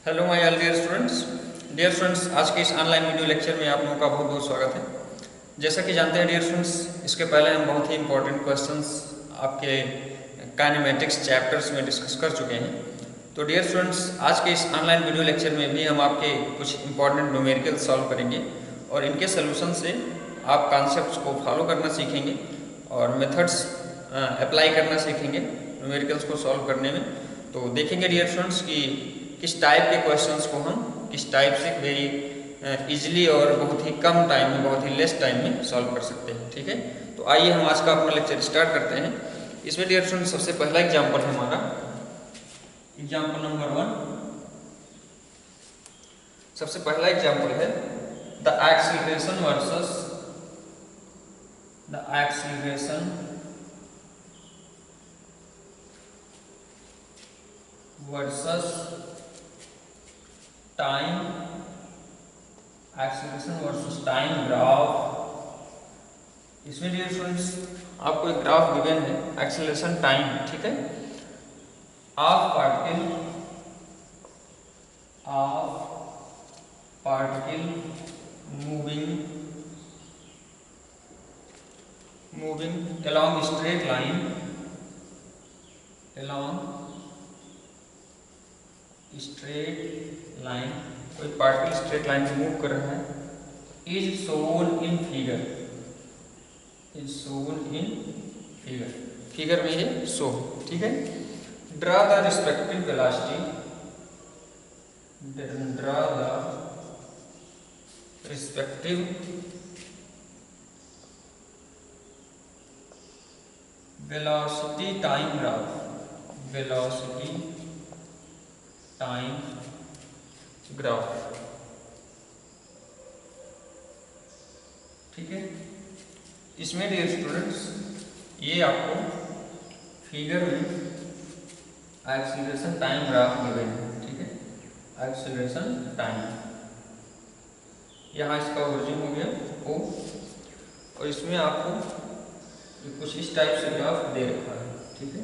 Hello my all dear students, आज के इस ऑनलाइन वीडियो लेक्चर में आप लोगों का बहुत बहुत स्वागत है। जैसा कि जानते हैं डियर स्टूडेंट्स, इसके पहले हम बहुत ही इंपॉर्टेंट क्वेश्चंस आपके काइनेमेटिक्स चैप्टर्स में डिस्कस कर चुके हैं। तो डियर स्टूडेंट्स, आज के इस ऑनलाइन वीडियो लेक्चर में भी हम आपके कुछ इंपॉर्टेंट न्यूमेरिकल सॉल्व करेंगे और इनके सोल्यूशन से आप कॉन्सेप्ट्स को फॉलो करना सीखेंगे और मेथड्स अप्लाई करना सीखेंगे न्यूमेरिकल्स को सॉल्व करने में। तो देखेंगे डियर स्टूडेंट्स कि किस टाइप के क्वेश्चंस को हम किस टाइप से वेरी इजीली और बहुत ही कम टाइम में, बहुत ही लेस टाइम में सॉल्व कर सकते हैं। ठीक है, तो आइए हम आज का अपना लेक्चर स्टार्ट करते हैं। इसमें डियर स्टूडेंट सबसे पहला एग्जांपल है हमारा एग्जांपल नंबर 1। सबसे पहला एग्जांपल है the acceleration versus time, acceleration versus time graph. इसमें डियर स्टूडेंट्स आपको एक ग्राफ गिवन है एक्सीलरेशन टाइम, ठीक है, of particle moving along straight line, कोई पार्टिकल स्ट्रेट लाइन में मूव कर रहा है, इज शोन इन फिगर में ये शो, ठीक है। Draw the respective velocity time graph, ठीक है। इसमें डियर स्टूडेंट्स ये आपको फिगर में एक्सीलरेशन टाइम ग्राफ गिवन है, ठीक है। एक्सीलरेशन टाइम, यहाँ इसका ओरिजिन हो गया O और इसमें आपको कुछ इस टाइप से ग्राफ दे रखा है, ठीक है।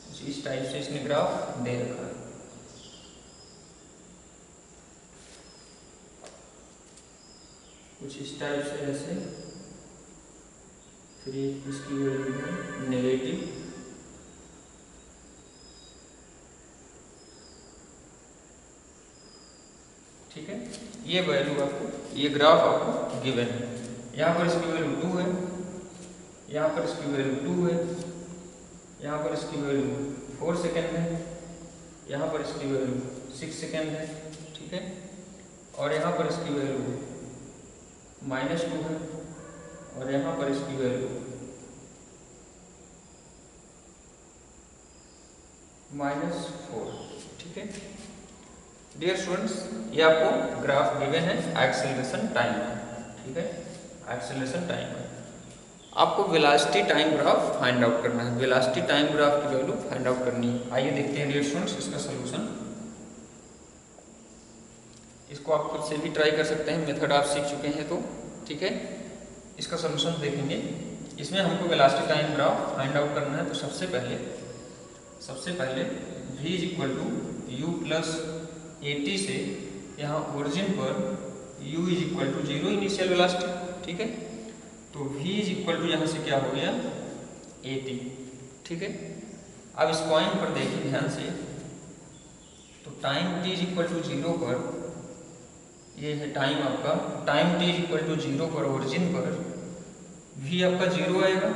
कुछ इस टाइप से इसने ग्राफ दे रखा है। कुछ इस टाइप से ऐसे, फिर इसकी वैल्यू है नेगेटिव, ठीक है। ये वैल्यू आपको, ये ग्राफ आपको गिवन है। यहाँ पर इसकी वैल्यू 2 है, यहाँ पर इसकी वैल्यू 2 है, यहाँ पर इसकी वैल्यू 4 सेकेंड है, यहाँ पर इसकी वैल्यू 6 सेकेंड है, ठीक है। और यहाँ पर इसकी वैल्यू -2 है और यहाँ पर इसकी वैल्यू -4, ठीक है। डियर स्टूडेंट्स, ये आपको ग्राफ गिवन है एक्सीलरेशन टाइम का, ठीक है। एक्सीलरेशन टाइम का आपको velocity time graph find out करना है, वेलोसिटी टाइम ग्राफ की वैल्यू फाइंड आउट करनी है। आइए देखते हैं डियर स्टूडेंट्स इसका सोल्यूशन। इसको आप खुद से भी ट्राई कर सकते हैं, मेथड आप सीख चुके हैं तो, ठीक है। इसका सोल्यूशन देखेंगे। इसमें हमको velocity time graph find out करना है। तो सबसे पहले v = u + at से यहाँ ओरिजिन पर u = 0 इनिशियल वेलोसिटी, ठीक है। तो v = यहाँ से क्या हो गया at, ठीक है। अब इस पॉइंट पर देखिए ध्यान से, तो टाइम t = 0 पर, ये है टाइम आपका, टाइम t = 0 पर ओरिजिन पर v आपका 0 आएगा।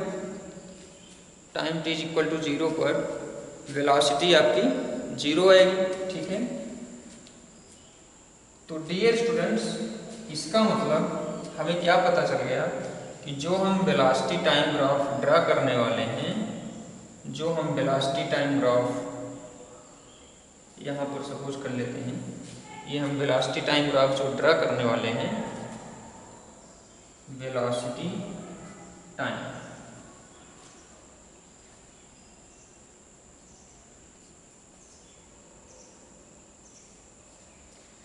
टाइम t = 0 पर वेलोसिटी आपकी 0 आएगी, ठीक है। तो डियर स्टूडेंट्स, इसका मतलब हमें क्या पता चल गया कि जो हम वेलोसिटी टाइम ग्राफ ड्रा करने वाले हैं, जो हम वेलोसिटी टाइम ग्राफ यहाँ पर सपोज कर लेते हैं, ये हम वेलोसिटी टाइम ग्राफ जो ड्रा करने वाले हैं, वेलोसिटी टाइम,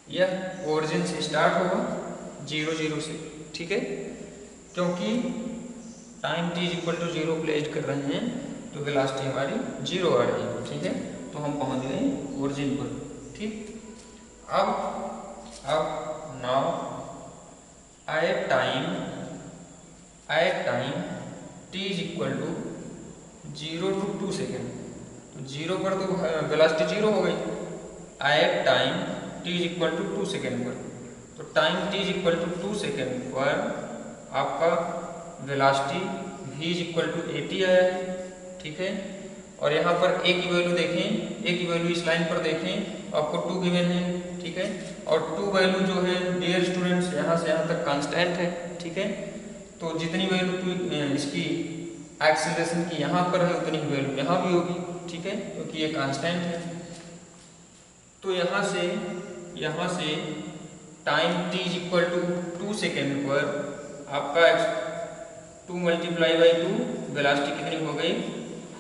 यह ओरिजिन से स्टार्ट होगा 0 से, ठीक है। क्योंकि टाइम t = 0 प्लेस कर रहे हैं तो वेलोसिटी हमारी 0 आ रही है, ठीक है। तो हम पहुंच गए ओरिजिन पर, ठीक। अब now at time t is equal to 0 to 2 second. तो 0 पर तो वेलोसिटी 0 हो गई। At time t is equal to 2 second पर, तो time t is equal to 2 second पर आपका velocity v is equal to 80 आया है, ठीक है। और यहाँ पर a की वैल्यू देखें, a की वैल्यू इस लाइन पर देखें, आपको 2 गिवन है, ठीक है। और 2 वैल्यू जो है डियर स्टूडेंट्स यहाँ से यहाँ तक कांस्टेंट है, ठीक है। तो जितनी वैल्यू इसकी एक्सेलरेशन की यहाँ पर है उतनी ही वैल्यू यहाँ भी होगी, ठीक है, क्योंकि ये कांस्टेंट है। तो यहाँ से time t is equal to 2 second पर आपका 2 मल्टीप्लाई बाई 2 वेलोसिटी कितनी हो गई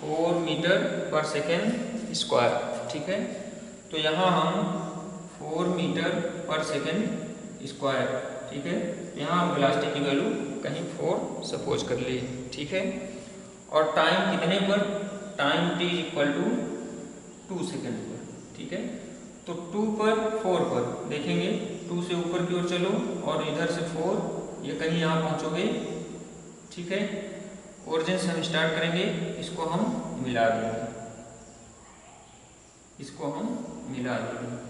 4 मीटर पर सेकेंड स्क्वायर, ठीक है। तो यहाँ हम 4 मीटर पर सेकेंड स्क्वायर, ठीक है, यहाँ हम वेलोसिटी की वैल्यू कहीं 4 सपोज कर लिए, ठीक है। और टाइम कितने पर, time t is equal to 2 second पर, ठीक है। तो 2 पर 4 पर देखेंगे, 2 से ऊपर की ओर चलो और इधर से 4, ये कहीं यहाँ पहुँचोगे, ठीक है। ओरिजिन से हम स्टार्ट करेंगे, इसको हम मिला देंगे,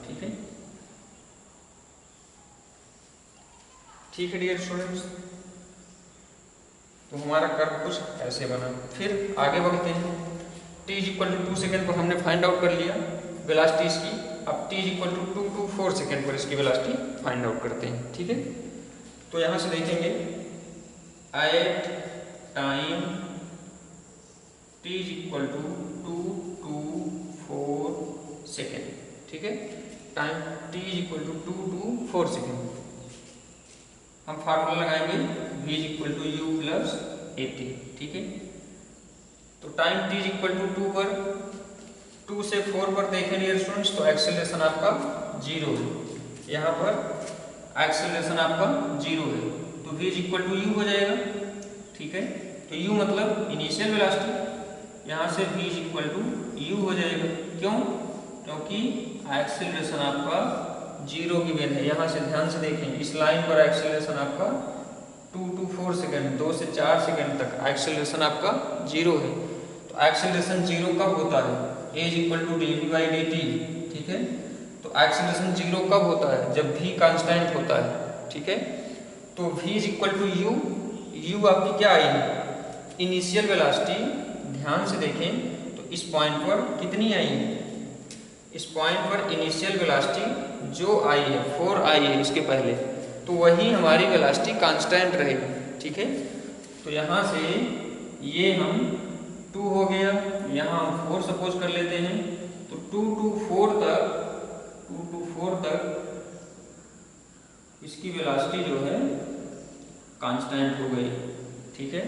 ठीक है। ठीक है डियर स्टूडेंट्स, तो हमारा कर्व कुछ ऐसे बना। फिर आगे बढ़ते हैं। t is equal to 2 second पर हमने फाइंड आउट कर लिया वेलोसिटी इसकी। अब t is equal to 2 to 4 second पर इसकी वेलोसिटी फाइंड आउट करते हैं, ठीक है। तो यहाँ से देखेंगे at time t is equal to 2 to 4 second, ठीक है। Time t is equal to 2 to 4 second. हम फार्मूला लगाएंगे v is equal to u plus 80, ठीक है। तो time t is equal to 2 पर 2 से 4 पर देखें डियर स्टूडेंट्स, तो एक्सेलरेशन आपका 0 है, यहाँ पर एक्सेलरेशन आपका 0 है, तो v is equal to u हो जाएगा, ठीक है। तो u मतलब इनिशियल वेलोसिटी, यहाँ से v is equal to u हो जाएगा। क्यों? क्योंकि एक्सेलरेशन आपका 0 गिवन है। यहाँ से ध्यान से देखें, इस लाइन पर एक्सेलरेशन आपका 2 to 4 सेकेंड, 2 से 4 सेकेंड तक एक्सेलरेशन आपका 0 है। तो एक्सेलरेशन 0 कब होता है, a is equal to dv by dt, ठीक है। तो एक्सेलरेशन 0 कब होता है, जब v कांस्टेंट होता है, ठीक है। तो v is equal to u आपकी क्या आई है, इनिशियल वेलोसिटी। ध्यान से देखें तो इस पॉइंट पर कितनी आई है, इस पॉइंट पर इनिशियल वेलोसिटी जो आई है 4 आई है इसके पहले, तो वही हमारी वेलोसिटी कांस्टेंट रहेगी, ठीक है। तो यहाँ से ये हम 2 हो गया, यहाँ हम 4 सपोज कर लेते हैं। तो 2 to 4 तक इसकी वेलोसिटी जो है कांस्टेंट हो गई, ठीक है।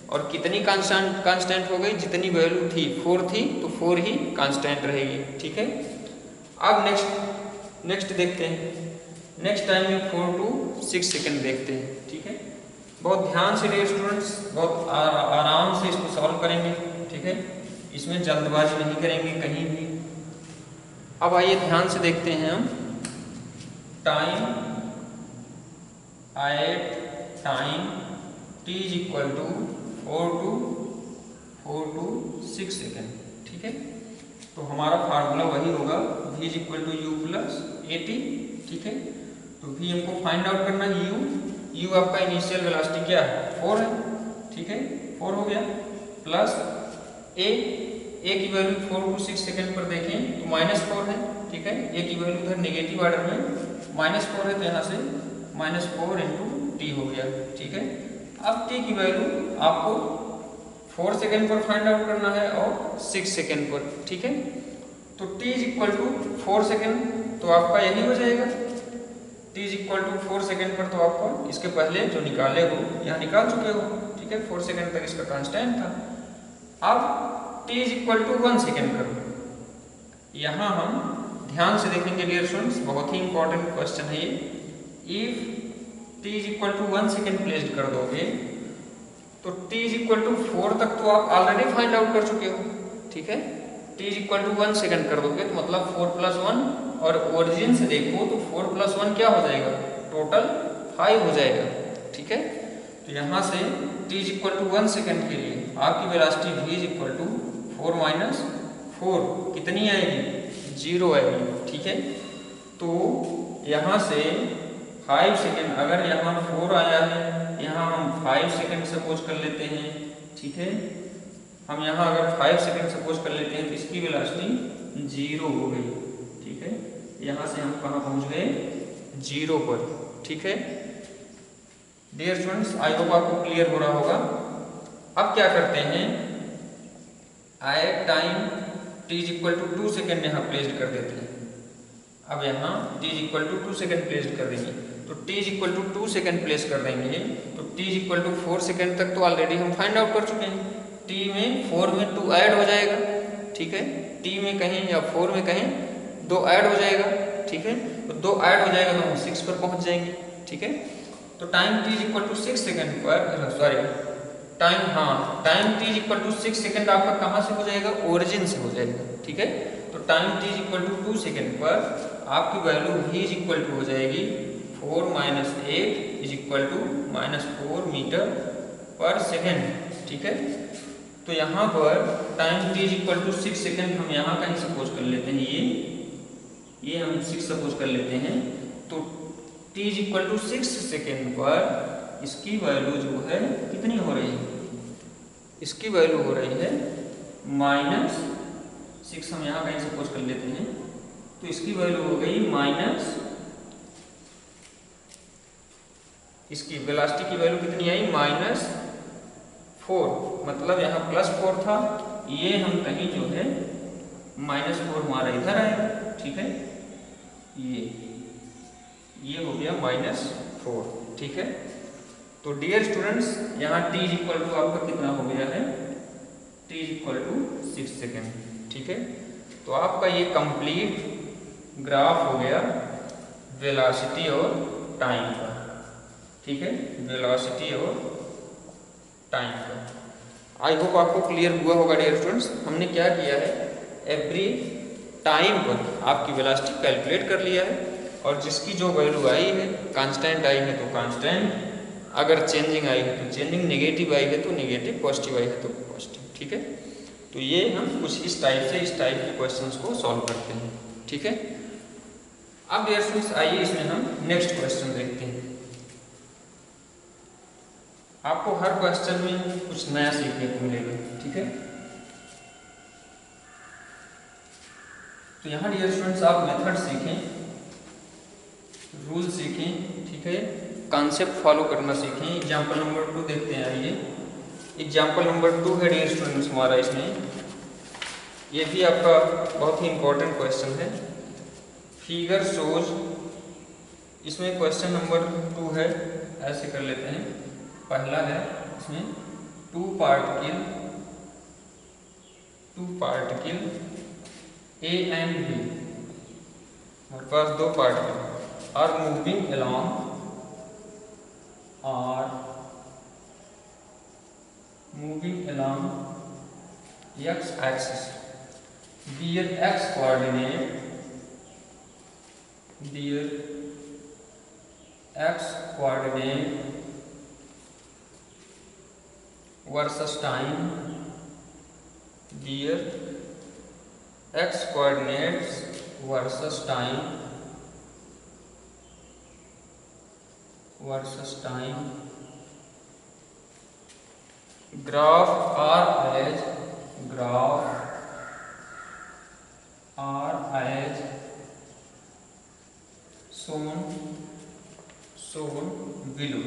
और कितनी कांस्टेंट हो गई, जितनी वैल्यू थी 4 थी, तो 4 ही कांस्टेंट रहेगी, ठीक है। अब नेक्स्ट देखते हैं। नेक्स्ट टाइम में 4 to 6 सेकेंड देखते हैं, ठीक है। बहुत ध्यान से डियर स्टूडेंट्स, बहुत आराम से इसको सॉल्व करेंगे, ठीक है। इसमें जल्दबाजी नहीं करेंगे कहीं भी। अब आइए ध्यान से देखते हैं हम। Time t is equal to 4 to 6 second, ठीक है। तो हमारा फार्मूला वही होगा, v is equal to u plus 80, ठीक है। तो v हमको फाइंड आउट करना है u आपका इनिशियल वेलोसिटी क्या है 4 है, ठीक है, 4 हो गया, प्लस a की वैल्यू 4 to 6 सेकेंड पर देखें तो -4 है, ठीक है। a की वैल्यू उधर नेगेटिव ऑर्डर में -4 है, तो यहाँ से -4 इंटू t हो गया, ठीक है। अब t की वैल्यू आपको 4 सेकेंड पर फाइंड आउट करना है और 6 सेकेंड पर, ठीक है। तो t is equal to 4 second, तो आपका यही हो जाएगा। t is equal to 4 second पर, तो आपका इसके पहले जो निकाले हो यहाँ निकाल चुके हो, ठीक है। 4 सेकेंड तक इसका कांस्टेंट था। अब t is equal to 1 second करो। यहाँ हम ध्यान से देखेंगे डियर स्टूडेंट्स, बहुत ही इंपॉर्टेंट क्वेश्चन है ये। If t is equal to 1 second placed कर दोगे तो t इज इक्वल टू 4 तक तो आप ऑलरेडी फाइंड आउट कर चुके हो, ठीक है। t is equal to 1 second कर दोगे तो मतलब 4 प्लस 1, और ओरिजिन से देखो तो 4 प्लस 1 क्या हो जाएगा, टोटल 5 हो जाएगा। ठीक है, तो यहाँ से t is equal to 1 second के लिए आपकी velocity v is equal to 4 minus 4 कितनी आएगी, 0 आएगी। ठीक है, तो यहाँ से 5 सेकेंड, अगर यहाँ 4 आया है, यहाँ हम 5 सेकेंड सपोज कर लेते हैं। ठीक है, हम यहाँ अगर 5 सेकेंड सपोज कर लेते हैं तो इसकी वेलोसिटी 0 हो गई। ठीक है, यहाँ से हम कहाँ पहुँच गए, 0 पर। ठीक है डियर स्टूडेंट्स, आई होप आपको क्लियर हो रहा होगा। अब क्या करते हैं, at time t is equal to 2 second यहाँ प्लेस्ड कर देते हैं। अब यहाँ t is equal to 2 second placed कर देंगे, तो t is equal to 2 second place कर देंगे तो t is equal to 4 second तक तो ऑलरेडी हम फाइंड आउट कर चुके हैं। t में 4 में 2 ऐड हो जाएगा। ठीक है, t में कहीं या 4 में कहीं 2 ऐड हो जाएगा। ठीक है, तो 2 ऐड हो जाएगा तो हम 6 पर पहुंच जाएंगे। ठीक है, तो time t is equal to 6 second पर, sorry time t is equal to 6 second आपका कहाँ से हो जाएगा, ओरिजिन से हो जाएगा। ठीक है, तो time t is equal to 2 second पर आपकी value v is equal to हो जाएगी 4 minus 8 is equal to minus 4 metre per second. ठीक है, तो यहाँ पर time t is equal to 6 second हम यहाँ कहीं सपोज कर लेते हैं, ये हम 6 सपोज कर लेते हैं। तो t is equal to 6 second पर इसकी वैल्यू जो है कितनी हो रही है, इसकी वैल्यू हो रही है माइनस 6, हम यहाँ कहीं सपोज कर लेते हैं, तो इसकी वैल्यू हो गई माइनस, इसकी वेलोसिटी की वैल्यू कितनी आई, माइनस 4, मतलब यहाँ प्लस 4 था, ये हम कहीं जो है माइनस 4 हमारा इधर आएगा। ठीक है, ये हो गया माइनस 4। ठीक है, तो डियर स्टूडेंट्स यहाँ t इज इक्वल टू आपका कितना हो गया है, t is equal to 6 second. ठीक है, तो आपका ये कंप्लीट ग्राफ हो गया वेलोसिटी और टाइम का। ठीक है, वेलोसिटी और टाइम का। आई होप आपको क्लियर हुआ होगा डियर स्टूडेंट्स। हमने क्या किया है, एवरी टाइम पर आपकी वेलोसिटी कैलकुलेट कर लिया है, और जिसकी जो वैल्यू आई है, कांस्टेंट आई है तो कांस्टेंट, अगर चेंजिंग आई है तो चेंजिंग, नेगेटिव आई है तो नेगेटिव, पॉजिटिव आई है तो पॉजिटिव। ठीक है, तो ये हम कुछ इस टाइप के क्वेश्चंस को सॉल्व करते हैं। ठीक है, अब डियर स्टूडेंट्स आइए इसमें हम नेक्स्ट क्वेश्चन देखते हैं। आपको हर क्वेश्चन में कुछ नया सीखने को मिलेगा। ठीक है, तो यहाँ डियर स्टूडेंट्स आप मेथड सीखें, रूल सीखें। ठीक है, कॉन्सेप्ट फॉलो करना सीखें। एग्जाम्पल नंबर 2 देखते हैं। आइए, एग्जाम्पल नंबर 2 है डियर स्टूडेंट्स हमारा, इसमें ये भी आपका बहुत ही इंपॉर्टेंट क्वेश्चन है। फिगर शोज, इसमें क्वेश्चन नंबर 2 है, ऐसे कर लेते हैं। पहला है इसमें 2 पार्टिकल A एंड B, हमारे पास 2 particle are moving along x axis, their x coordinate versus time, their x coordinates versus time graph are as shown below।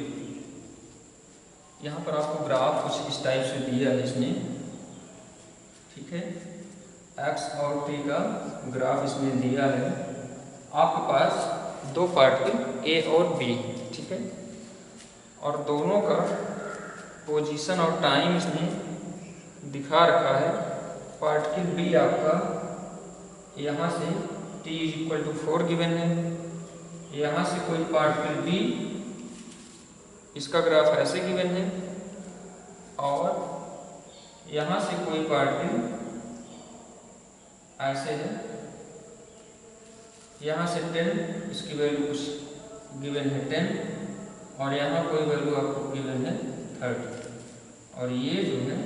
यहाँ पर आपको ग्राफ कुछ इस टाइप से दिया है इसमें। ठीक है, x और t का ग्राफ इसमें दिया है। आपके पास 2 पार्टिकल A और B। ठीक है, और दोनों का पोजीशन और टाइम इसमें दिखा रखा है। पार्टिकल B आपका यहाँ से t is equal to 4 given है, यहाँ से कोई पार्टिकल B, इसका ग्राफ ऐसे गिवन है, और यहाँ से कोई पार्टिकल ऐसे है, यहाँ से 10, इसकी वैल्यू कुछ गिवन है 10, और यहाँ कोई वैल्यू आपको गिवन है 30, और ये जो है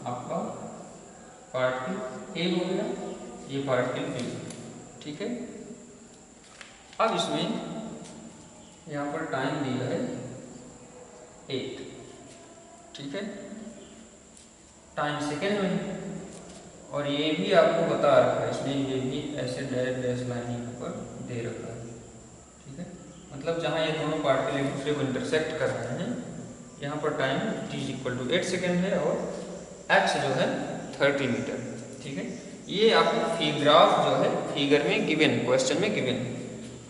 आपका पार्टिकल ए हो गया, ये पार्टिकल बी। ठीक है, अब इसमें यहाँ पर टाइम दिया है 8। ठीक है, टाइम सेकेंड में, और ये भी आपको बता रखा है इसमें, ये भी ऐसे डैश लाइन यहाँ पर दे रखा है। ठीक है, मतलब जहाँ ये दोनों पार्टिकल एक दूसरे को इंटरसेक्ट कर रहे हैं, यहाँ पर टाइम t = 8 सेकेंड है और x जो है 30 मीटर। ठीक है, ये आपको ग्राफ जो है फिगर में गिवन, क्वेश्चन में गिवन है।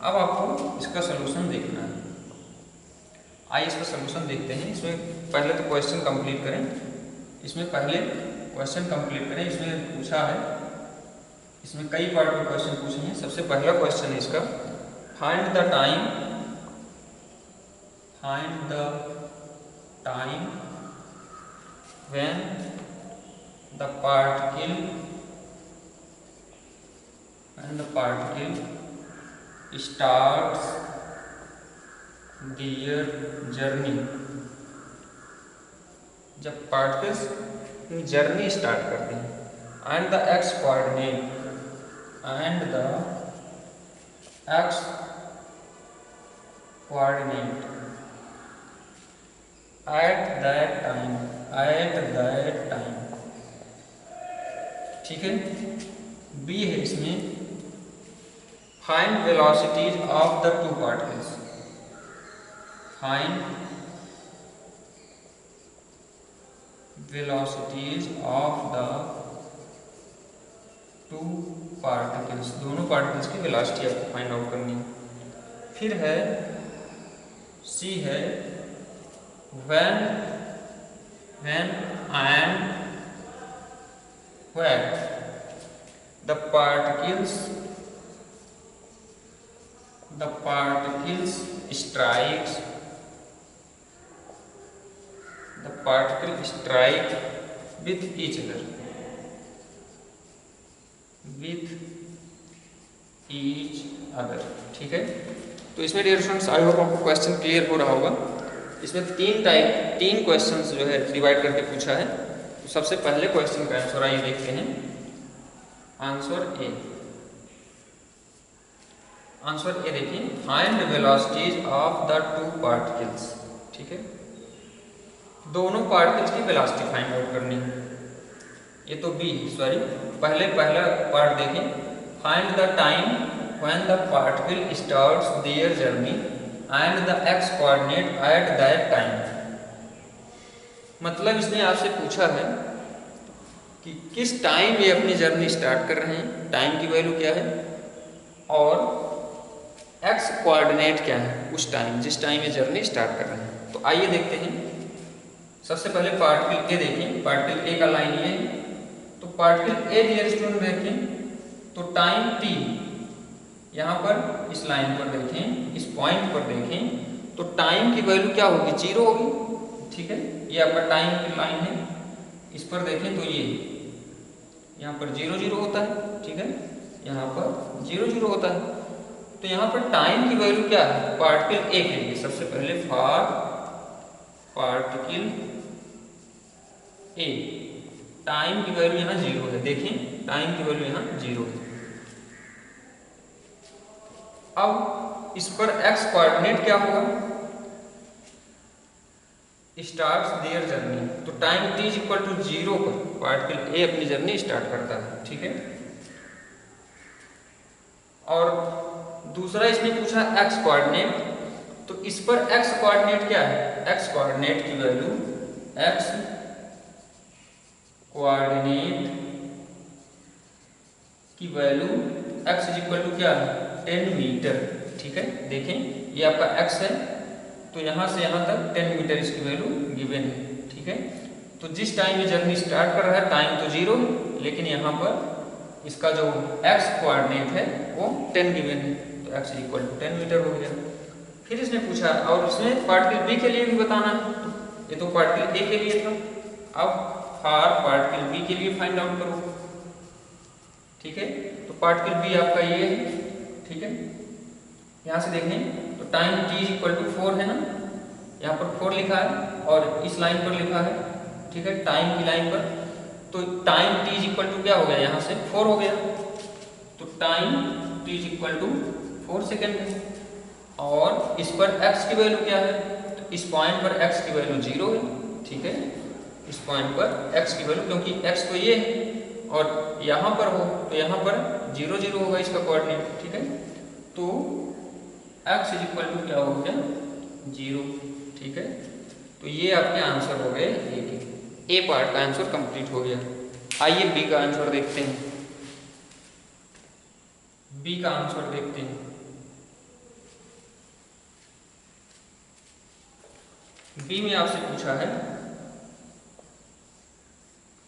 अब आपको इसका सोल्यूशन देखना है। आइए इसका सोल्यूशन देखते हैं। इसमें पहले तो क्वेश्चन कंप्लीट करें, इसमें पहले क्वेश्चन कंप्लीट करें। इसमें पूछा है, इसमें कई पार्ट में क्वेश्चन पूछे हैं। सबसे पहला क्वेश्चन है इसका, find the time when the particle starts their journey। जब पार्टिकल्स जर्नी स्टार्ट करते हैं, and the x coordinate at that time. ठीक है, बी है इसमें, find velocities of the two particles. Find velocities of the two particles, दोनों particles की velocity आपको फाइंड आउट करनी है। फिर है सी है, when and when the particles strike with each other। ठीक है, तो इसमें डियर स्टूडेंट्स आई होप आपको क्वेश्चन क्लियर हो रहा होगा। इसमें तीन क्वेश्चंस जो है डिवाइड करके पूछा है। तो सबसे पहले क्वेश्चन का आंसर आइए देखते हैं। आंसर ए देखिए, find velocities of the two particles. ठीक है, दोनों पार्टिकल्स की वेलोसिटी फाइंड आउट करनी है। ये तो पहला पार्ट देखें, find the time when the particle starts their journey and the x coordinate at that time. मतलब इसने आपसे पूछा है कि किस टाइम ये अपनी जर्नी स्टार्ट कर रहे हैं, टाइम की वैल्यू क्या है, और एक्स कोऑर्डिनेट क्या है उस टाइम, जिस टाइम ये जर्नी स्टार्ट कर रहे हैं। तो आइए देखते हैं। सबसे पहले पार्टिकल ए देखें, पार्टिकल ए का लाइन ये है। तो पार्टिकल ए डियर स्टूडेंट देखें, तो टाइम टी यहाँ पर इस लाइन पर देखें, इस पॉइंट पर देखें, तो टाइम की वैल्यू क्या होगी, 0 होगी। ठीक है, ये आपका टाइम की लाइन है। इस पर देखें तो ये यहाँ पर 0 0 होता है। ठीक है, यहाँ पर 0 0 होता है। तो यहाँ पर टाइम की वैल्यू क्या है पार्टिकल ए के लिए, सबसे पहले फॉर पार्टिकल ए टाइम की वैल्यू यहाँ 0 है। देखें टाइम की वैल्यू यहाँ 0 है। अब इस पर एक्स कोऑर्डिनेट क्या होगा, स्टार्ट्स देयर जर्नी। तो टाइम t = 0 पर पार्टिकल ए अपनी जर्नी स्टार्ट करता है। ठीक है, और दूसरा इसने पूछा एक्स कोऑर्डिनेट। तो इस पर एक्स कोऑर्डिनेट क्या है, एक्स कोऑर्डिनेट की वैल्यू x = क्या है 10 मीटर। ठीक है, देखें ये आपका x है, तो यहाँ से यहाँ तक 10 मीटर इसकी वैल्यू गिवन है। ठीक है, तो जिस टाइम ये जर्नी स्टार्ट कर रहा है टाइम तो 0, लेकिन यहाँ पर इसका जो x कोऑर्डिनेट है वो 10 गिवन है, तो x = 10 मीटर हो गया। फिर इसने पूछा, और इसमें पार्टिकल बी के लिए भी बताना है। ये तो पार्टिकल ए के लिए था, अब फॉर पार्टिकल बी के लिए फाइंड आउट करो। ठीक है, पार्टिकल बी आपका ये है, ठीक है। यहाँ से देखें तो time t is equal to 4 है ना, यहाँ पर 4 लिखा है और इस लाइन पर लिखा है, ठीक है, टाइम की लाइन पर। तो time t is equal to क्या हो गया, यहाँ से 4 हो गया, तो time t is equal to 4 second है। और इस पर x की वैल्यू क्या है, तो इस पॉइंट पर x की वैल्यू 0 है, ठीक है, इस पॉइंट पर x की वैल्यू, क्योंकि x तो ये है और यहाँ पर हो तो यहाँ पर 0 0 होगा इसका कोऑर्डिनेट, ठीक है। तो x इज इक्वल टू क्या हो गया 0, ठीक है। तो ये आपके आंसर हो गए ए पार्ट का आंसर कंप्लीट हो गया। आइए बी का आंसर देखते हैं। बी का आंसर देखते हैं। बी में आपसे पूछा है,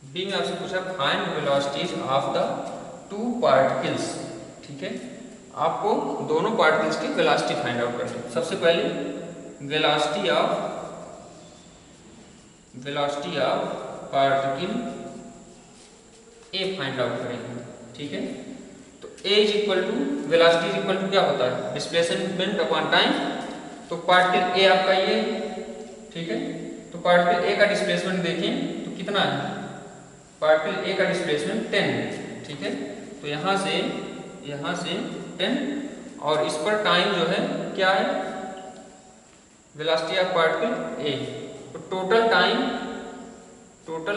बी में आपसे पूछा find velocities of the two particles, ठीक है। आपको दोनों पार्टिकल्स की वेलोसिटी फाइंड आउट करनी है। सबसे पहले velocity of particle A find out करेंगे, ठीक है। तो A is equal to, velocity is equal to क्या होता है, डिस्प्लेसमेंट अपॉन टाइम। तो पार्टिकल ए आपका ये, ठीक है। तो पार्टिकल ए का डिस्प्लेसमेंट देखें तो कितना है, पार्टिकल ए का डिस्प्लेसमेंट 10 है, ठीक है। तो यहाँ से 10 और इस पर टाइम जो है क्या है, वेलोसिटी ऑफ पार्टिकल ए। तो total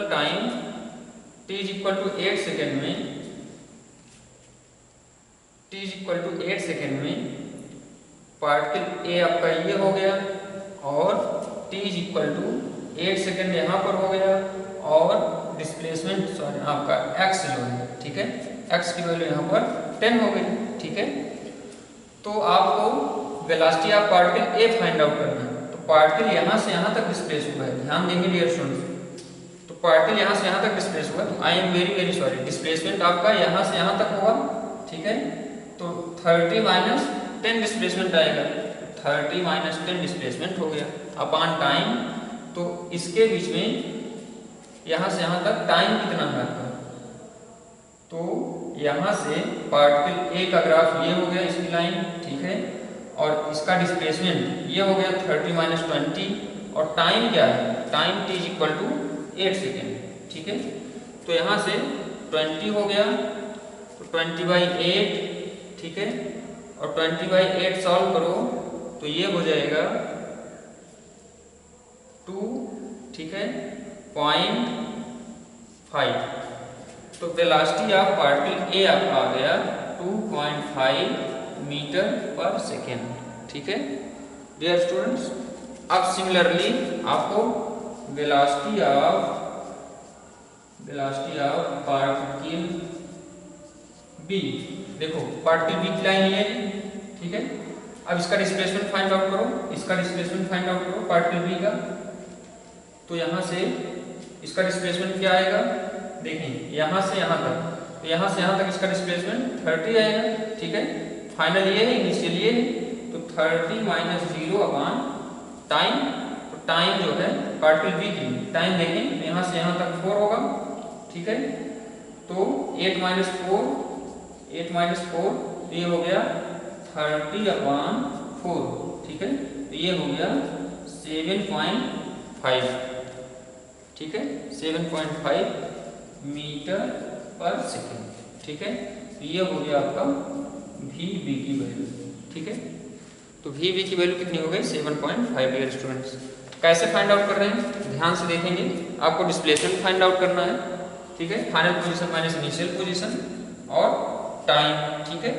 time t is equal to 8 second में, t is equal to 8 second में पार्टिकल ए आपका ये हो गया और t is equal to 8 second यहाँ पर हो गया और डिस्प्लेसमेंट सॉरी आपका x जो है, ठीक है, x की वैल्यू यहाँ पर 10 हो गई, ठीक है। तो आपको velocity of particle A find out करना है। तो पार्टिकल यहाँ से यहाँ तक डिस्प्लेस हुआ है, ध्यान देंगे डियर स्टूडेंट्स। तो पार्टिकल यहाँ से यहाँ तक डिस्प्लेस हुआ, तो I am very sorry, displacement आपका यहाँ से यहाँ तक होगा, ठीक है। तो 30 माइनस 10 डिस्प्लेसमेंट आएगा, 30 माइनस 10 डिस्प्लेसमेंट हो गया अपॉन टाइम। तो इसके बीच में यहाँ से यहाँ तक टाइम कितना है आपका, तो यहाँ से पार्टिकल ए का ग्राफ ये हो गया इसकी लाइन, ठीक है, और इसका डिस्प्लेसमेंट ये हो गया 30 माइनस 20 और टाइम क्या है, time t is equal to 8 second, ठीक है। तो यहाँ से 20 हो गया, तो 20/8, ठीक है, और 20/8 सॉल्व करो तो ये हो जाएगा 2, ठीक है, 0.5। तो वेलोसिटी ऑफ पार्टिकल ए आपका आ गया 2.5 मीटर पर सेकेंड, ठीक है डियर स्टूडेंट्स। अब सिमिलरली आपको वेलोसिटी ऑफ पार्टिकल बी, देखो पार्टिकल बी की लाइन ये है, ठीक है। अब इसका डिस्प्लेसमेंट फाइंड आउट करो, इसका डिस्प्लेसमेंट फाइंड आउट करो पार्टिकल बी का। तो यहाँ से इसका डिस्प्लेसमेंट क्या आएगा, देखिए यहाँ से यहाँ तक, तो यहाँ से यहाँ तक इसका डिस्प्लेसमेंट 30 आएगा, ठीक है। फाइनल ये है, इनिशियल ये है, तो 30 माइनस 0 अपॉन टाइम। तो टाइम जो है पार्टिकल बी की टाइम देखें, यहाँ से यहाँ तक 4 होगा, ठीक है। तो 8 माइनस 4 तो ये हो गया 30/4, ठीक है। तो ये हो गया 7.5, ठीक है, 7.5 मीटर पर सेकेंड, ठीक है। तो ये हो गया आपका VB की वैल्यू, ठीक है। तो VB की वैल्यू कितनी हो गई 7.5 डियर स्टूडेंट्स। कैसे फाइंड आउट कर रहे हैं ध्यान से देखेंगे, आपको डिस्प्लेसमेंट फाइंड आउट करना है, ठीक है, final position minus initial position और टाइम, ठीक है।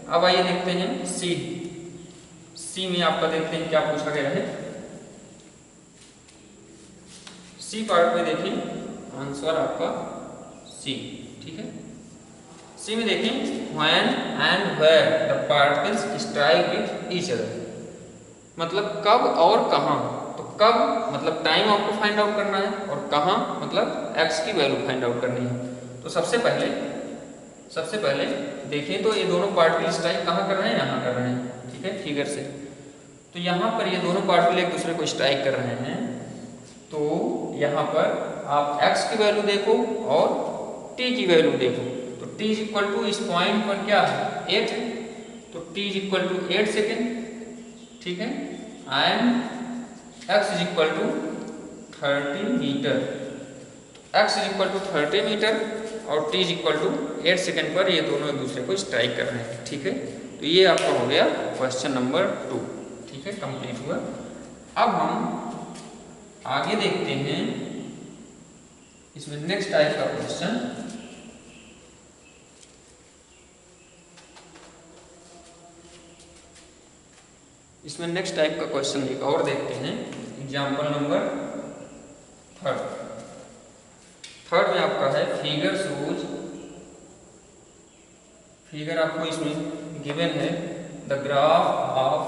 अब आइए देखते हैं सी में आपका देखते हैं क्या पूछा गया है। सी पार्ट में देखिए आंसर आपका सी, ठीक है। सी में देखिए when and where the particles strike with each other, मतलब कब और कहाँ। तो कब मतलब टाइम आपको फाइंड आउट करना है और कहाँ मतलब x की वैल्यू फाइंड आउट करनी है। तो सबसे पहले देखिए तो ये दोनों पार्टिकल स्ट्राइक कहाँ कर रहे हैं, यहाँ कर रहे हैं, ठीक है, फिगर से। तो यहाँ पर ये दोनों पार्टिकल एक दूसरे को स्ट्राइक कर रहे हैं, तो यहाँ पर आप x की वैल्यू देखो और t की वैल्यू देखो। तो t इज इक्वल टू इस पॉइंट पर क्या है 8 है, तो t is equal to 8 second, ठीक है। And x is equal to 30 metre, x is equal to 30 metre और t is equal to 8 second पर ये दोनों एक दूसरे को स्ट्राइक कर रहे हैं, ठीक है। तो ये आपका हो गया क्वेश्चन नंबर 2, ठीक है, कंप्लीट हुआ। अब हम आगे देखते हैं इसमें नेक्स्ट टाइप का क्वेश्चन। इसमें नेक्स्ट टाइप का क्वेश्चन एक और देखते हैं, एग्जाम्पल नंबर 3rd में आपका है फिगर शोज, फिगर आपको इसमें गिवन है the graph of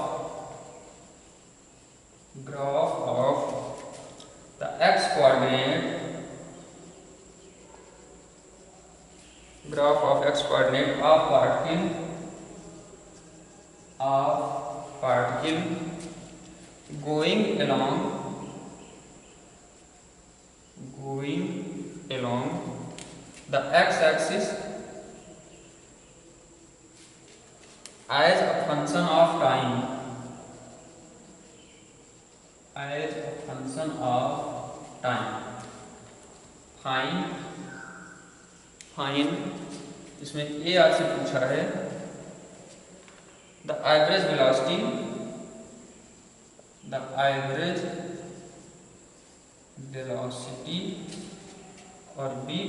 the x coordinate, graph of x coordinate of particle going along the x-axis as a function of time, fine इसमें ए आपसे पूछा है द एवरेज वेलोसिटी और B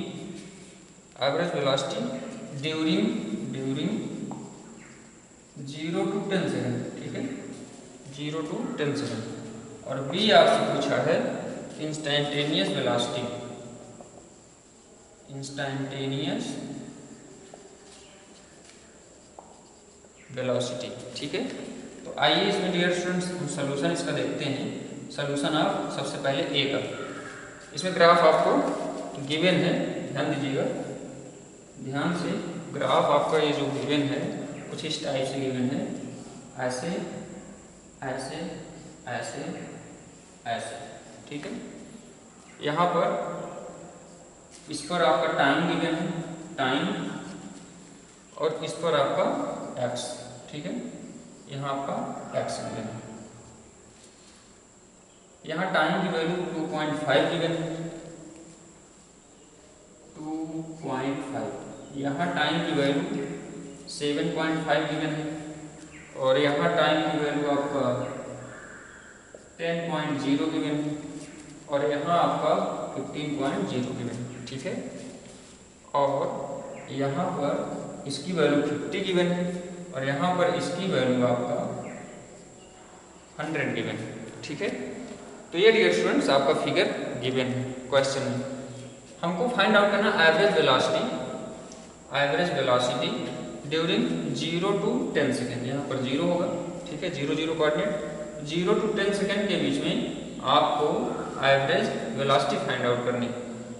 average velocity during 0 to 10 second, ठीक है, 0 to 10 second. और B आपसे पूछा है इंस्टेंटेनियस वेलोसिटी, ठीक है। तो आइए इसमें डियर स्टूडेंट्स हम सॉल्यूशन इसका देखते हैं। सॉल्यूशन आप सबसे पहले ए का, इसमें ग्राफ आपको गिवन है, ध्यान दीजिएगा, ध्यान से। ग्राफ आपका ये जो गिवन है कुछ इस टाइप से गिवन है, ऐसे ऐसे ऐसे ऐसे, ठीक है। यहाँ पर इस पर आपका टाइम गिवन है, टाइम, और इस पर आपका x, ठीक है, यहाँ आपका x गिवन है। यहाँ टाइम की वैल्यू 2.5 गिवन है, 2.5। यहाँ टाइम की वैल्यू 7.5 गिवन है, और यहाँ टाइम की वैल्यू आपका 10.0 गिवन है, और यहाँ आपका 15.0 गिवन है, ठीक है। और यहाँ पर इसकी वैल्यू 50 गिवन है, और यहाँ पर इसकी वैल्यू आपका 100 गिवन है, ठीक है। तो ये डियर स्टूडेंट्स आपका फिगर गिवन है क्वेश्चन में। हमको फाइंड आउट करना average velocity during 0 to 10 second. यहाँ पर 0 होगा, ठीक है, 0 0 कोऑर्डिनेट, 0 to 10 सेकेंड के बीच में आपको एवरेज वेलोसिटी फाइंड आउट करनी।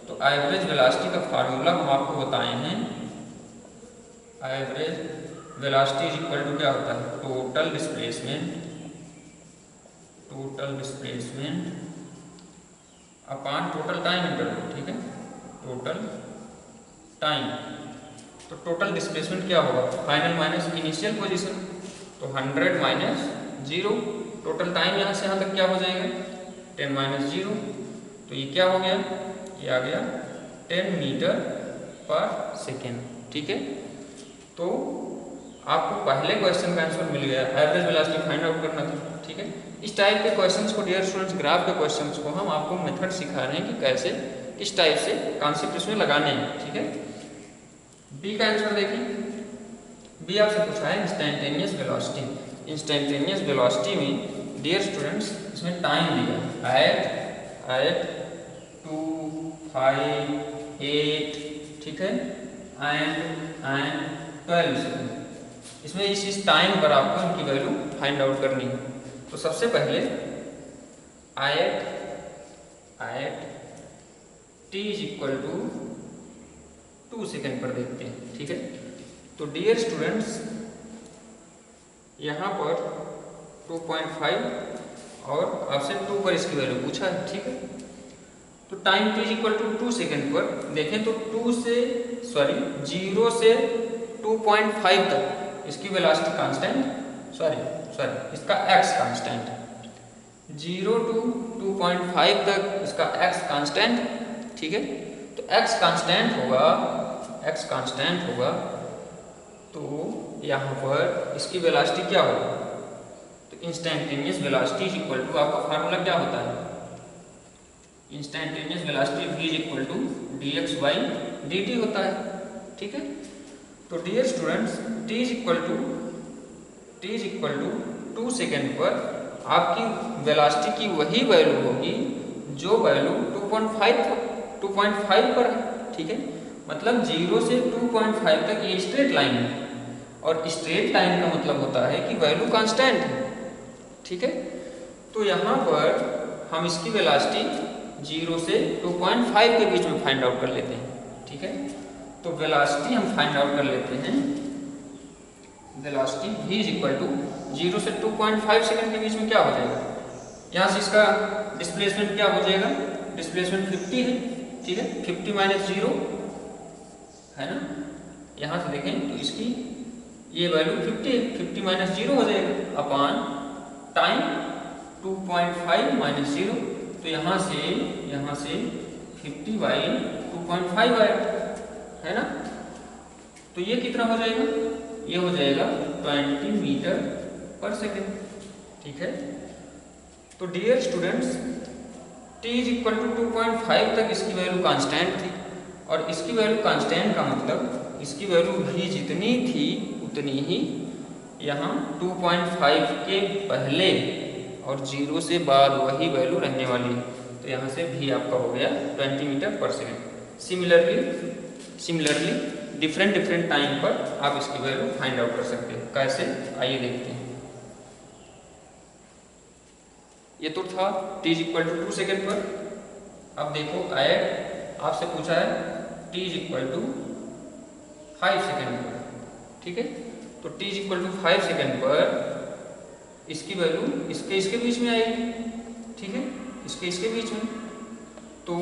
तो एवरेज वेलोसिटी का फार्मूला हम आपको बताए हैं, average velocity is equal to क्या होता है, total displacement upon total time interval, ठीक है, टोटल टाइम। तो टोटल डिस्प्लेसमेंट क्या होगा, फाइनल माइनस इनिशियल पोजीशन, तो 100 माइनस 0, टोटल टाइम यहाँ से यहाँ तक क्या हो जाएगा 10 माइनस 0, तो ये क्या हो गया, ये आ गया 10 मीटर पर सेकेंड, ठीक है। तो आपको पहले क्वेश्चन का आंसर मिल गया, एवरेज वेलोसिटी फाइंड आउट करना था, ठीक है। इस टाइप के क्वेश्चंस को डियर स्टूडेंट्स, ग्राफ के क्वेश्चंस को हम आपको मेथड सिखा रहे हैं कि कैसे किस टाइप से कॉन्सेप्ट इसमें लगाने हैं, ठीक है। बी का आंसर देखिए, बी आपसे पूछा है इंस्टेंटेनियस वेलोसिटी में डियर स्टूडेंट्स इसमें टाइम दिया एट 2, 5, 8, ठीक है, एंड 12 सेकेंड। इसमें इस टाइम पर आपको इनकी वैल्यू फाइंड आउट करनी है। तो सबसे पहले at t is equal to 2 second पर देखते हैं, ठीक है। तो डियर स्टूडेंट्स यहाँ पर 2.5 और आपसे 2 पर इसकी वैल्यू पूछा है, ठीक है। तो time t is equal to 2 second पर देखें तो 2 से 0 से 2.5 तक इसकी वेलोसिटी कांस्टेंट, इसका x कांस्टेंट, 0 to 2.5 तक इसका x कांस्टेंट, ठीक है। तो x कांस्टेंट होगा तो यहाँ पर इसकी वेलोसिटी क्या होगी, तो instantaneous velocity is equal to, आपका फार्मूला क्या होता है, instantaneous velocity v is equal to dx by dt होता है, ठीक है। तो dear students t is equal to 2 second पर आपकी वेलोसिटी की वही वैल्यू होगी जो वैल्यू 2.5 पर है, ठीक है। मतलब 0 से 2.5 तक ये स्ट्रेट लाइन है और स्ट्रेट लाइन का मतलब होता है कि वैल्यू कांस्टेंट है, ठीक है। तो यहाँ पर हम इसकी वेलोसिटी 0 से 2.5 के बीच में फाइंड आउट कर लेते हैं, ठीक है। तो वेलोसिटी हम फाइंड आउट कर लेते हैं, velocity v is equal to 0 से 2.5 सेकंड के बीच में क्या हो जाएगा, यहाँ से इसका डिस्प्लेसमेंट क्या हो जाएगा, डिस्प्लेसमेंट 50 है, ठीक है। 50 माइनस 0 है ना, यहाँ से देखें तो इसकी ये वैल्यू 50 माइनस 0 हो जाएगा अपॉन टाइम 2.5 माइनस 0, तो यहाँ से 50 बाई 2.5 आएगा, है ना। तो ये कितना हो जाएगा, ये हो जाएगा 20 मीटर पर सेकेंड, ठीक है। तो dear students t is equal to 2.5 तक इसकी वैल्यू कांस्टेंट थी और इसकी वैल्यू कांस्टेंट का मतलब इसकी वैल्यू भी जितनी थी उतनी ही यहाँ 2.5 के पहले और 0 से बाद वही वैल्यू रहने वाली है, तो यहाँ से भी आपका हो गया 20 metre per second. Similarly different time पर आप इसकी वैल्यू फाइंड आउट कर सकते हैं, कैसे, आइए देखते हैं। ये तो था t is equal to 2 second पर। अब देखो ऐड आपसे पूछा है t is equal to 5 second पर, ठीक है। तो t is equal to 5 second पर इसकी वैल्यू इसके बीच में आएगी, ठीक है, इसके बीच में। तो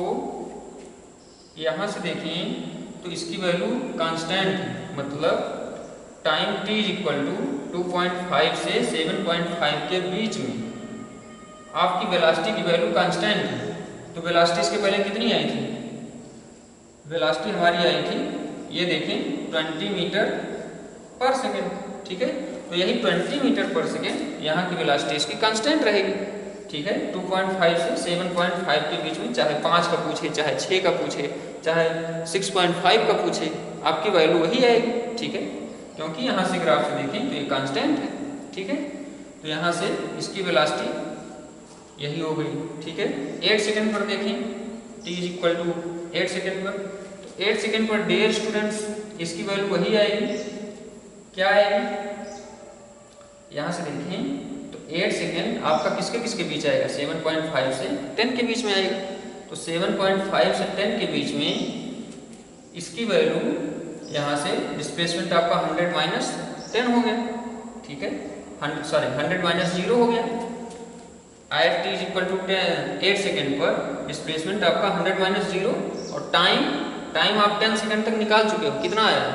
यहाँ से देखें तो इसकी वैल्यू कांस्टेंट है, मतलब time t is equal to 2.5 से 7.5 के बीच में आपकी वेलोसिटी की वैल्यू कांस्टेंट है। तो वेलोसिटी इसके पहले कितनी आई थी, वेलोसिटी हमारी आई थी, ये देखें 20 मीटर पर सेकेंड, ठीक है। तो यही 20 मीटर पर सेकेंड यहाँ की वेलोसिटी इसकी कांस्टेंट रहेगी, ठीक है। 2.5 से 7.5 के बीच में, चाहे 5 का पूछे, चाहे 6 का पूछे, चाहे 6.5 का पूछे, आपकी वैल्यू वही आएगी, ठीक है, क्योंकि यहाँ से ग्राफ से देखें तो ये कांस्टेंट है, ठीक है। तो यहाँ से इसकी वेलोसिटी यही हो गई, ठीक है। 8 सेकेंड पर देखें t is equal to 8 second पर, तो 8 सेकेंड पर डियर स्टूडेंट्स इसकी वैल्यू वही आएगी, क्या आएगी, यहाँ से देखें तो 8 सेकेंड आपका किसके बीच आएगा, 7.5 से 10 के बीच में आएगा। तो 7.5 से 10 के बीच में इसकी वैल्यू यहाँ से डिस्प्लेसमेंट आपका 100 माइनस 10 हो गया, ठीक है, 100 माइनस 0 हो गया। आई T is equal to 8 second पर डिस्प्लेसमेंट आपका 100 माइनस 0 और टाइम आप 10 सेकेंड तक निकाल चुके हो, कितना आया,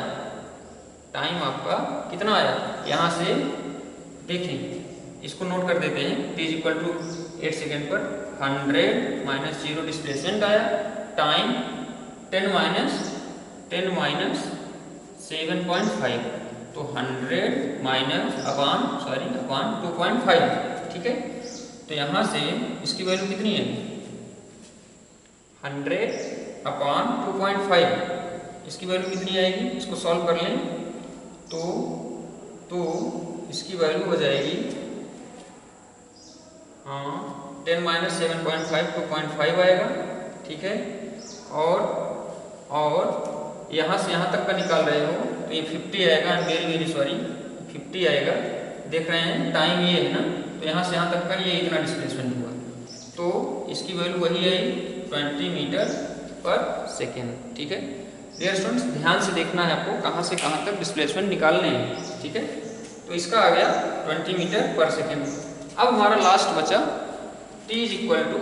टाइम आपका कितना आया, यहाँ से देखें इसको नोट कर देते हैं, t is equal to 8 second पर 100 माइनस 0 डिस्प्लेसमेंट आया, टाइम 10 माइनस 7.5, तो 100 माइनस अपॉन 2.5, ठीक है। तो यहाँ से इसकी वैल्यू कितनी है, 100 अपॉन 2.5, इसकी वैल्यू कितनी आएगी, इसको सॉल्व कर लें तो इसकी वैल्यू हो जाएगी 10 माइनस 7.5 2.5 आएगा, ठीक है। और यहाँ से यहाँ तक का निकाल रहे हो तो ये 50 आएगा, वेरी सॉरी 50 आएगा, देख रहे हैं टाइम ये है ना, तो यहाँ से यहाँ तक का ये इतना डिस्प्लेसमेंट हुआ, तो इसकी वैल्यू वही आई 20 मीटर पर सेकेंड, ठीक है। डियर स्टूडेंट्स ध्यान से देखना है आपको, कहाँ से कहाँ तक डिस्प्लेसमेंट निकालने हैं, ठीक है। तो इसका आ गया 20 मीटर पर सेकेंड। अब हमारा लास्ट बचा t is equal to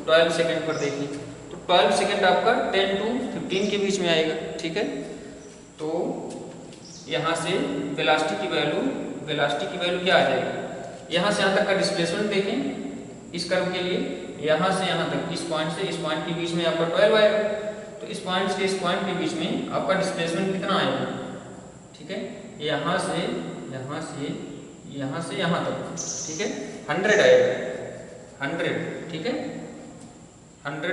12 second पर। देखिए तो 12 सेकेंड आपका 10 to 15 के बीच में आएगा। ठीक है, तो यहाँ से वेलोसिटी की वैल्यू क्या आ जाएगी, यहाँ से यहाँ तक का डिस्प्लेसमेंट देखें इस कर्व के लिए, यहाँ से यहाँ तक इस पॉइंट से इस पॉइंट के बीच में आपका 12 आएगा, तो इस पॉइंट से इस पॉइंट के बीच में आपका डिस्प्लेसमेंट कितना आएगा। ठीक है, यहाँ से यहाँ तक, ठीक है, 100 आएगा, 100। ठीक है, 100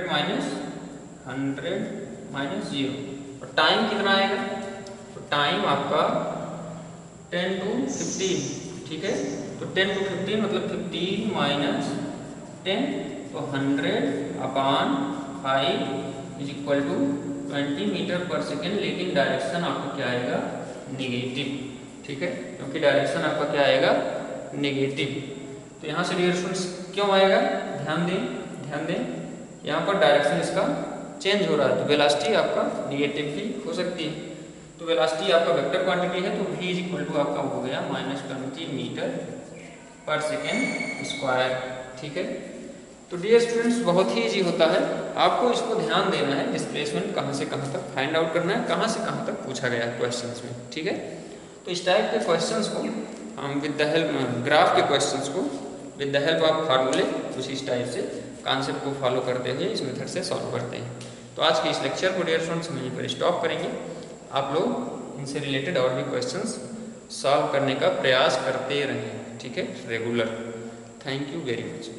माइनस 0, और टाइम कितना आएगा, तो टाइम आपका 10 to 15। ठीक है, तो 10 to 15 मतलब 15 माइनस 10, तो 100/5 is equal to 20 metre per second, लेकिन डायरेक्शन आपका क्या आएगा, निगेटिव। ठीक है, क्योंकि डायरेक्शन आपका क्या आएगा, नेगेटिव। तो यहाँ से डियर स्टूडेंट्स क्यों आएगा, ध्यान दें यहाँ पर डायरेक्शन इसका चेंज हो रहा है, तो वेलोसिटी आपका निगेटिव भी हो सकती है। तो वेलोसिटी आपका वेक्टर क्वांटिटी है, तो v इज इक्वल टू आपका हो गया -20 मीटर पर सेकेंड स्क्वायर। ठीक है, तो डियर स्टूडेंट्स बहुत ही इजी होता है, आपको इसको ध्यान देना है, डिस्प्लेसमेंट कहाँ से कहाँ तक फाइंड आउट करना है, कहाँ से कहाँ तक पूछा गया है क्वेश्चंस में। ठीक है, तो इस टाइप के क्वेश्चंस को हम विद द हेल्प ग्राफ के क्वेश्चंस को विद द हेल्प ऑफ फार्मूले कुछ इस टाइप से कॉन्सेप्ट को फॉलो करते हुए इस मेथड से सॉल्व करते हैं। तो आज के इस लेक्चर को डियर स्टूडेंट्स हम यहीं पर स्टॉप करेंगे। आप लोग इनसे रिलेटेड और भी क्वेश्चंस सॉल्व करने का प्रयास करते रहें। ठीक है, regular. Thank you very much.